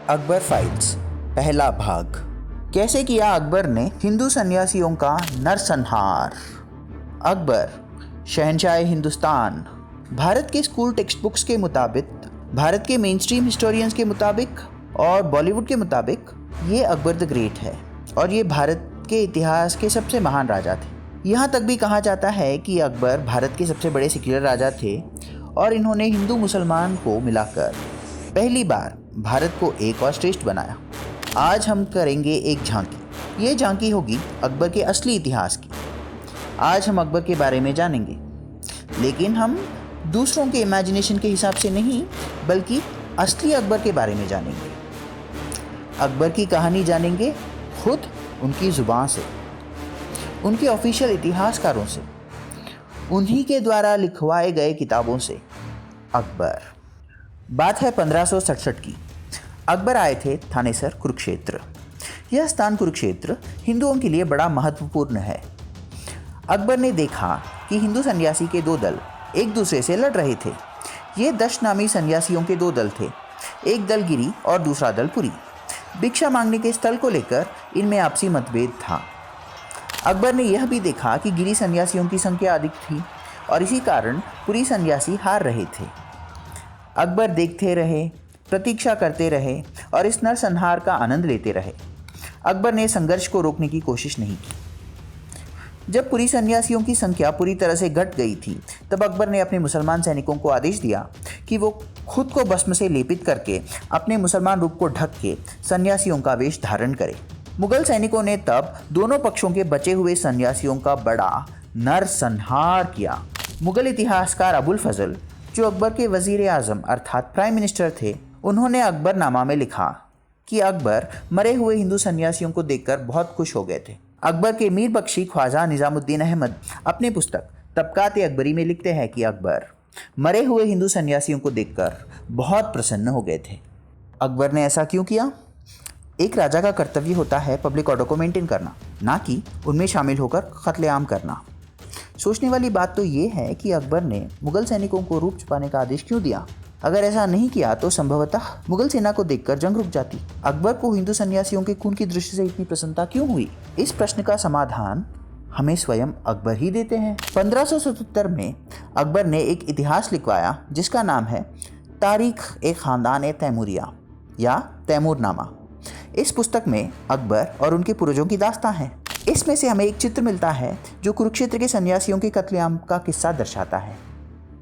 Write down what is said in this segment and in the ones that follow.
Akbar files पहला भाग। कैसे किया अकबर ने हिंदू सन्यासियों का नरसंहार। अकबर शहंशाह हिंदुस्तान। भारत के स्कूल टेक्स्ट बुक्स के मुताबिक, भारत के मेन स्ट्रीम हिस्टोरियंस के मुताबिक और बॉलीवुड के मुताबिक ये अकबर द ग्रेट है और ये भारत के इतिहास के सबसे महान राजा थे। यहाँ तक भी कहा जाता है कि अकबर भारत के सबसे बड़े सेक्युलर राजा थे और इन्होंने हिंदू मुसलमान को मिलाकर पहली बार भारत को एक और श्रेष्ठ बनाया। आज हम करेंगे एक झांकी। ये झांकी होगी अकबर के असली इतिहास की। आज हम अकबर के बारे में जानेंगे, लेकिन हम दूसरों के इमेजिनेशन के हिसाब से नहीं, बल्कि असली अकबर के बारे में जानेंगे। अकबर की कहानी जानेंगे खुद उनकी ज़ुबान से, उनके ऑफिशियल इतिहासकारों से, उन्हीं के द्वारा लिखवाए गए किताबों से। अकबर। बात है 1567 की। अकबर आए थे थानेसर कुरुक्षेत्र। यह स्थान कुरुक्षेत्र हिंदुओं के लिए बड़ा महत्वपूर्ण है। अकबर ने देखा कि हिंदू सन्यासी के दो दल एक दूसरे से लड़ रहे थे। ये 10 नामी सन्यासियों के दो दल थे। एक दल गिरी और दूसरा दल पुरी। भिक्षा मांगने के स्थल को लेकर इनमें आपसी मतभेद था। अकबर ने यह भी देखा कि गिरी सन्यासियों की संख्या अधिक थी और इसी कारण पुरी सन्यासी हार रहे थे। अकबर देखते रहे, प्रतीक्षा करते रहे और इस नरसंहार का आनंद लेते रहे। अकबर ने संघर्ष को रोकने की कोशिश नहीं की। जब पुरी सन्यासियों की संख्या पूरी तरह से घट गई थी, तब अकबर ने अपने मुसलमान सैनिकों को आदेश दिया कि वो खुद को भस्म से लेपित करके अपने मुसलमान रूप को ढक के सन्यासियों का वेश धारण करें। मुगल सैनिकों ने तब दोनों पक्षों के बचे हुए सन्यासियों का बड़ा नरसंहार किया। मुगल इतिहासकार अबुल फजल, जो अकबर के वजीर आजम अर्थात प्राइम मिनिस्टर थे, उन्होंने अकबरनामा में लिखा कि अकबर मरे हुए हिंदू सन्यासियों को देखकर बहुत खुश हो गए थे। अकबर के मीर बख्शी ख्वाजा निजामुद्दीन अहमद अपने पुस्तक तबकात अकबरी में लिखते हैं कि अकबर मरे हुए हिंदू सन्यासियों को देखकर बहुत प्रसन्न हो गए थे। अकबर ने ऐसा क्यों किया? एक राजा का कर्तव्य होता है पब्लिक ऑर्डर को मेंटेन करना, ना कि उनमें शामिल होकर कत्लेआम करना। सोचने वाली बात तो ये है कि अकबर ने मुगल सैनिकों को रूप छुपाने का आदेश क्यों दिया? अगर ऐसा नहीं किया तो संभवतः मुगल सेना को देखकर जंग रुक जाती। अकबर को हिंदू सन्यासियों के खून की दृष्टि से इतनी प्रसन्नता क्यों हुई? इस प्रश्न का समाधान हमें स्वयं अकबर ही देते हैं। 1577 में अकबर ने एक इतिहास लिखवाया जिसका नाम है तारीख-ए-खानदान-ए-तैमूरिया या तैमूरनामा। इस पुस्तक में अकबर और उनके पूर्वजों की दास्तां है। इसमें से हमें एक चित्र मिलता है जो कुरुक्षेत्र के सन्यासियों के कत्लेआम का किस्सा दर्शाता है।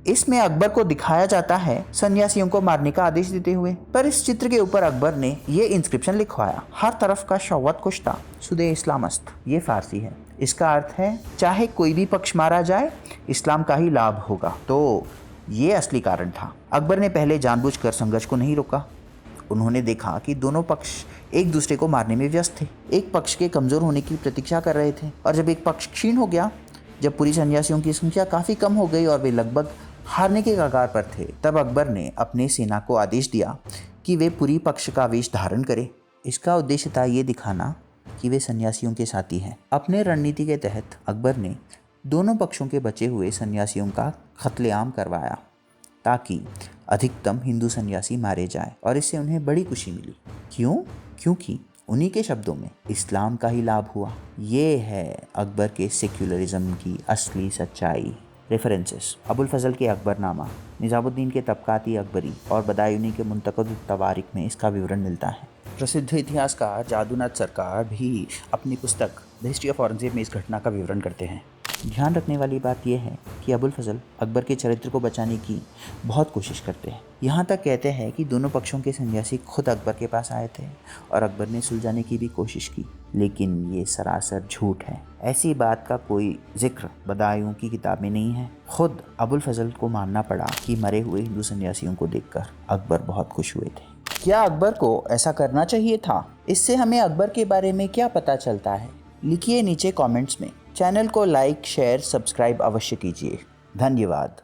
इसमें अकबर को दिखाया जाता है सन्यासियों को मारने का आदेश देते हुए, पर इस चित्र के ऊपर अकबर ने ये इंस्क्रिप्शन लिखवाया, हर तरफ का शौवत कुश्ता सुदे इस्लामस्त। ये फारसी है। इसका अर्थ है चाहे कोई भी पक्ष मारा जाए, इस्लाम का ही लाभ होगा। तो ये असली कारण था। अकबर ने पहले जानबूझकर संघर्ष को नहीं रोका। उन्होंने देखा कि दोनों पक्ष एक दूसरे को मारने में व्यस्त थे। एक पक्ष के कमज़ोर होने की प्रतीक्षा कर रहे थे और जब एक पक्ष क्षीण हो गया, जब पूरी सन्यासियों की संख्या काफ़ी कम हो गई और वे लगभग हारने के कगार पर थे, तब अकबर ने अपने सेना को आदेश दिया कि वे पूरी पक्ष का वेश धारण करें। इसका उद्देश्य था ये दिखाना कि वे सन्यासियों के साथी हैं। अपने रणनीति के तहत अकबर ने दोनों पक्षों के बचे हुए सन्यासियों का कत्लेआम करवाया ताकि अधिकतम हिंदू सन्यासी मारे जाएं और इससे उन्हें बड़ी खुशी मिली। क्यों? क्योंकि उन्हीं के शब्दों में इस्लाम का ही लाभ हुआ। ये है अकबर के सेक्युलरिज्म की असली सच्चाई। रेफरेंसेस: अबुल फजल के अकबरनामा, निजामुद्दीन के तबकाती अकबरी और बदायूनी के मुंतक़द तवारीख में इसका विवरण मिलता है। प्रसिद्ध इतिहासकार जादूनाथ सरकार भी अपनी पुस्तक द हिस्ट्री ऑफ औरंगजेब में इस घटना का विवरण करते हैं। ध्यान रखने वाली बात यह है कि अबुल फजल अकबर के चरित्र को बचाने की बहुत कोशिश करते हैं। यहाँ तक कहते हैं कि दोनों पक्षों के सन्यासी खुद अकबर के पास आए थे और अकबर ने सुलझाने की भी कोशिश की, लेकिन ये सरासर झूठ है। ऐसी बात का कोई जिक्र बदायूं की किताब में नहीं है। खुद अबुल फजल को मानना पड़ा कि मरे हुए हिंदू सन्यासियों को देखकर अकबर बहुत खुश हुए थे। क्या अकबर को ऐसा करना चाहिए था? इससे हमें अकबर के बारे में क्या पता चलता है? लिखिए नीचे कमेंट्स में। चैनल को लाइक, शेयर, सब्सक्राइब अवश्य कीजिए। धन्यवाद।